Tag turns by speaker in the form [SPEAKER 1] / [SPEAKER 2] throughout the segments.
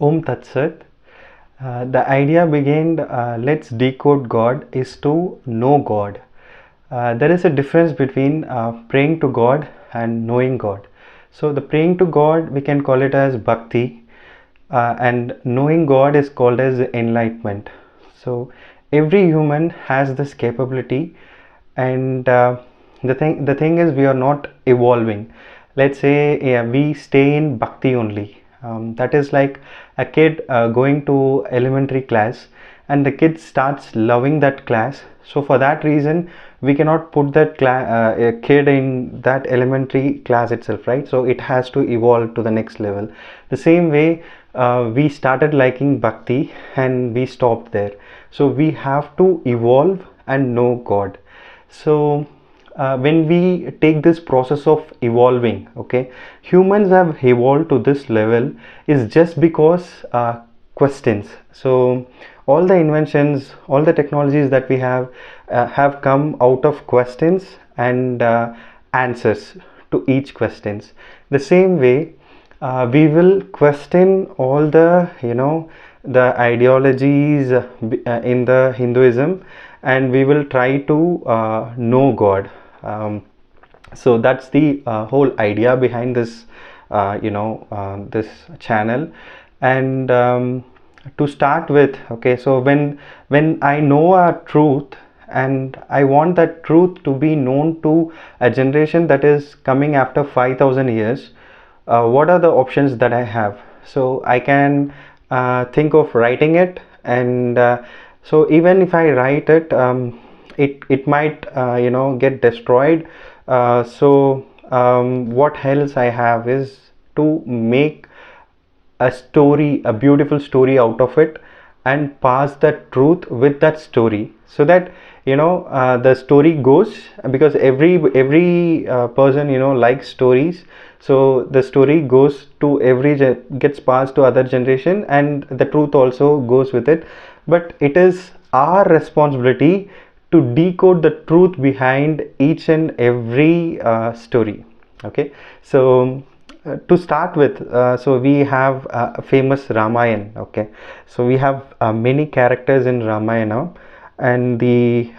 [SPEAKER 1] Om Tat Sat. The idea behind Let's Decode God is to know God. There is a difference between praying to God and knowing God. So the praying to God, we can call it as bhakti, and knowing God is called as enlightenment. So every human has this capability, and the thing is, we are not evolving. Let's say, yeah, we stay in bhakti only. That is like a kid going to elementary class, and the kid starts loving that class. So for that reason, we cannot put that kid in that elementary class itself, right? So it has to evolve to the next level. The same way, we started liking bhakti and we stopped there. So we have to evolve and know God. So when we take this process of evolving, okay, humans have evolved to this level is just because questions. So all the inventions, all the technologies that we have come out of questions and answers to each questions. The same way, we will question all the the ideologies in the Hinduism, and we will try to know God. So that's the whole idea behind this this channel. And to start with, okay, so when I know a truth and I want that truth to be known to a generation that is coming after 5,000 years, what are the options that I have? So I can think of writing it, and so even if I write it, it might get destroyed. What else I have is to make a story, a beautiful story out of it, and pass that truth with that story, so that the story goes, because every person likes stories. So the story goes to gets passed to other generation, and the truth also goes with it. But it is our responsibility to decode the truth behind each and every story. Okay, so to start with, so we have a famous Ramayana. Okay, so we have many characters in Ramayana, and the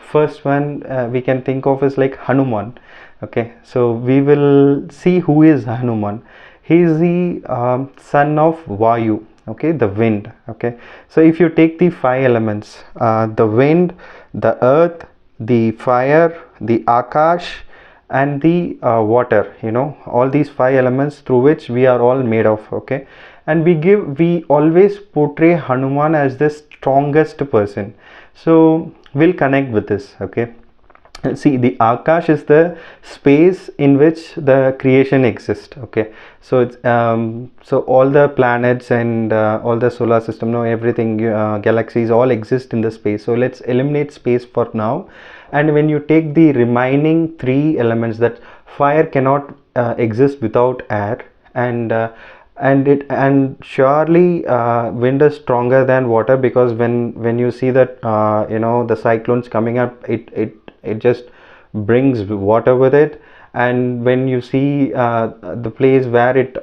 [SPEAKER 1] first one we can think of is like Hanuman. Okay, so we will see who is Hanuman. He is the son of Vayu, okay, the wind. Okay, so if you take the five elements, the wind, the earth, the fire, the akash, and the water, all these five elements through which we are all made of. Okay, and we always portray Hanuman as the strongest person. So we'll connect with this. Okay, see, the akash is the space in which the creation exists. Okay, so it's so all the planets and all the solar system, everything, galaxies, all exist in the space. So let's eliminate space for now. And when you take the remaining three elements, that fire cannot exist without air, and surely wind is stronger than water, because when you see that the cyclones coming up, it just brings water with it. And when you see the place where it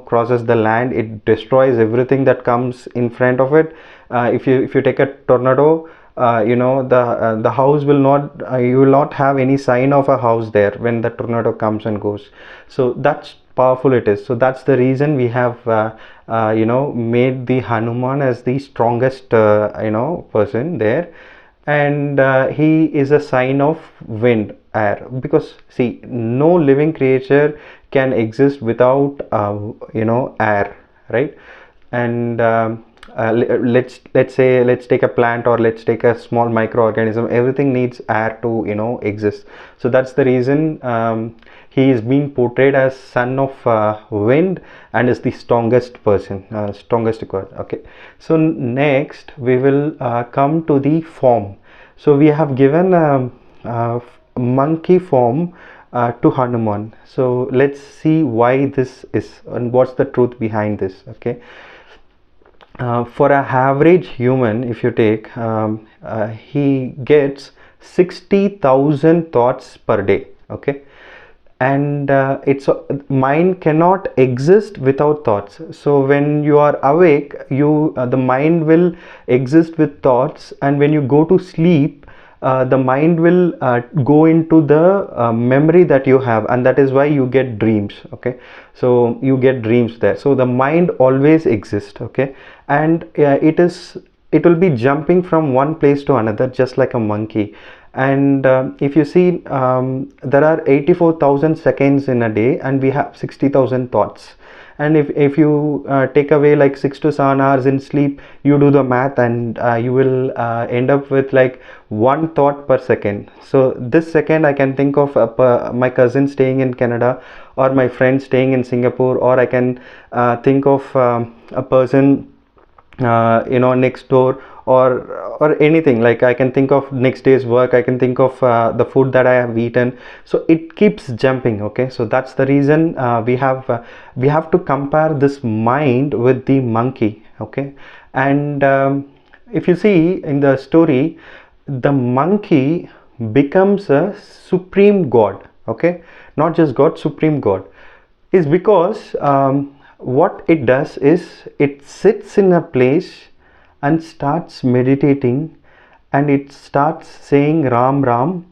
[SPEAKER 1] crosses the land, it destroys everything that comes in front of it. If you take a tornado, the house will not, you will not have any sign of a house there when the tornado comes and goes. So that's powerful it is. So that's the reason we have made the Hanuman as the strongest person there. And he is a sign of wind, air, because see, no living creature can exist without air, right? And let's take a plant, or let's take a small microorganism. Everything needs air to exist. So that's the reason he is being portrayed as son of wind, and is the strongest person, strongest god. Okay, so next we will come to the form. So we have given a monkey form to Hanuman. So let's see why this is, and what's the truth behind this. Okay, for an average human, if you take, he gets 60,000 thoughts per day. Okay, and it's mind cannot exist without thoughts. So when you are awake, you the mind will exist with thoughts, and when you go to sleep, the mind will go into the memory that you have, and that is why you get dreams. Okay, so you get dreams there. So the mind always exists. Okay, and it will be jumping from one place to another just like a monkey. And if you see, there are 84,000 seconds in a day, and we have 60,000 thoughts. And if you take away like 6 to 7 hours in sleep, you do the math, and you will end up with like one thought per second. So this second I can think of my cousin staying in Canada, or my friend staying in Singapore, or I can think of a person next door, or anything. Like I can think of next day's work, I can think of the food that I have eaten. So it keeps jumping. Okay, so that's the reason we have to compare this mind with the monkey. Okay, and if you see in the story, the monkey becomes a supreme god. Okay, not just god, supreme god, is because what it does is it sits in a place and starts meditating, and it starts saying Ram Ram,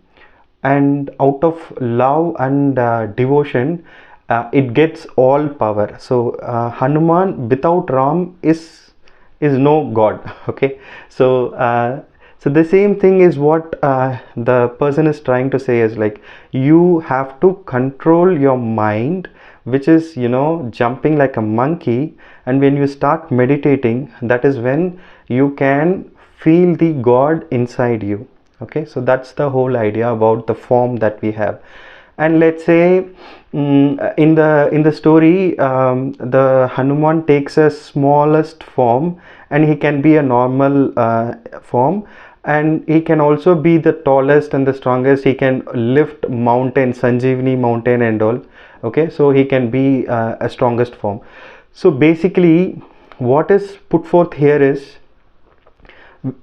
[SPEAKER 1] and out of love and devotion, it gets all power. So Hanuman without Ram is no god. Okay, so so the same thing is what the person is trying to say, is like you have to control your mind, which is jumping like a monkey. And when you start meditating, that is when you can feel the god inside you. Okay, so that's the whole idea about the form that we have. And let's say in the story, the Hanuman takes a smallest form, and he can be a normal form, and he can also be the tallest and the strongest. He can lift mountain, Sanjeevani mountain and all. Okay, so he can be a strongest form. So basically what is put forth here is,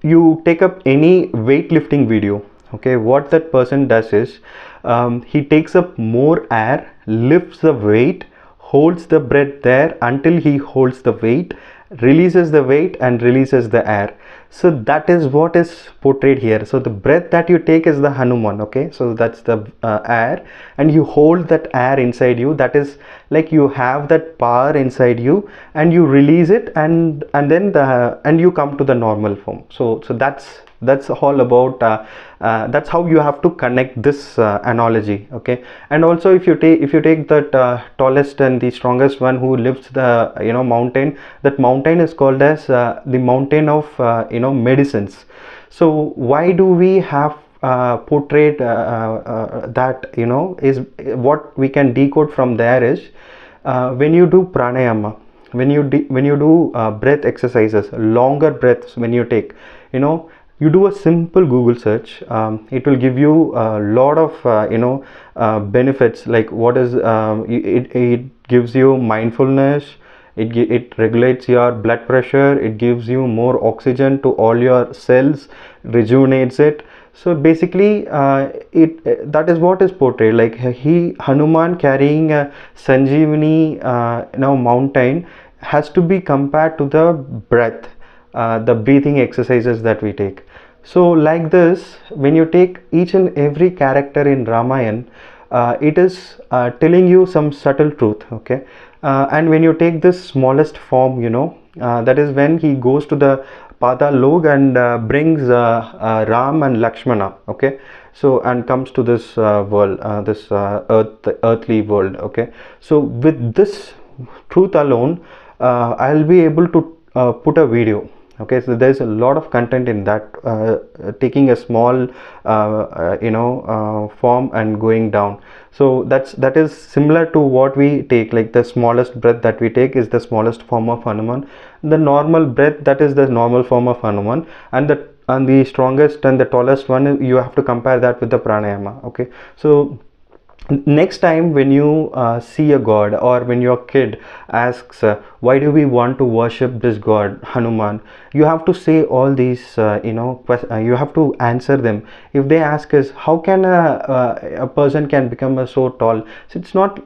[SPEAKER 1] you take up any weightlifting video. Okay, what that person does is he takes up more air, lifts the weight, holds the breath there until he holds the weight, releases the weight and releases the air. So that is what is portrayed here. So the breath that you take is the Hanuman. Okay, so that's the air, and you hold that air inside you. That is like you have that power inside you, and you release it, and then you come to the normal form. So that's all about that's how you have to connect this analogy. Okay, and also if you take that tallest and the strongest one who lifts the mountain, that mountain is called as the mountain of medicines. So why do we have portrayed that is what we can decode from there is, when you do pranayama, when you do breath exercises, longer breaths, when you take, you do a simple Google search, it will give you a lot of benefits. Like what is it gives you mindfulness, it regulates your blood pressure, it gives you more oxygen to all your cells, rejuvenates it. So basically that is what is portrayed. Like Hanuman carrying a Sanjeevani mountain has to be compared to the breath, the breathing exercises that we take. So like this, when you take each and every character in Ramayana, it is telling you some subtle truth. Okay, and when you take this smallest form, that is when he goes to the Pada Log and brings Ram and Lakshmana. Okay, so and comes to this world, this earthly world. Okay, so with this truth alone, I'll be able to put a video. Okay, so there's a lot of content in that, taking a small form and going down. So that is similar to what we take. Like the smallest breath that we take is the smallest form of Hanuman, the normal breath, that is the normal form of Hanuman, and the strongest and the tallest one, you have to compare that with the pranayama. Okay, so Next time when you see a god, or when your kid asks, why do we want to worship this god Hanuman, you have to say all these you have to answer them. If they ask us, how can a person can become so tall, so it's not.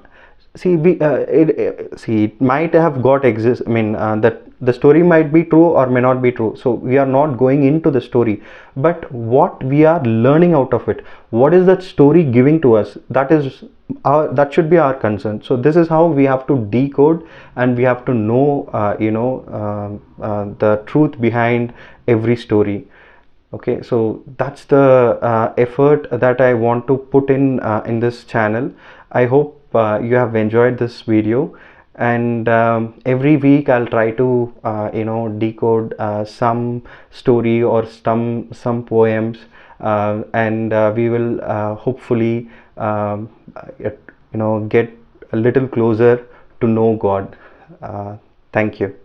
[SPEAKER 1] See, it might have got exist. I mean, that the story might be true or may not be true. So we are not going into the story, but what we are learning out of it. What is that story giving to us? That should be our concern. So this is how we have to decode, and we have to know, the truth behind every story. Okay, so that's the effort that I want to put in this channel. I hope you have enjoyed this video, and every week I'll try to decode some story or some poems, and we will hopefully get a little closer to know God. Thank you.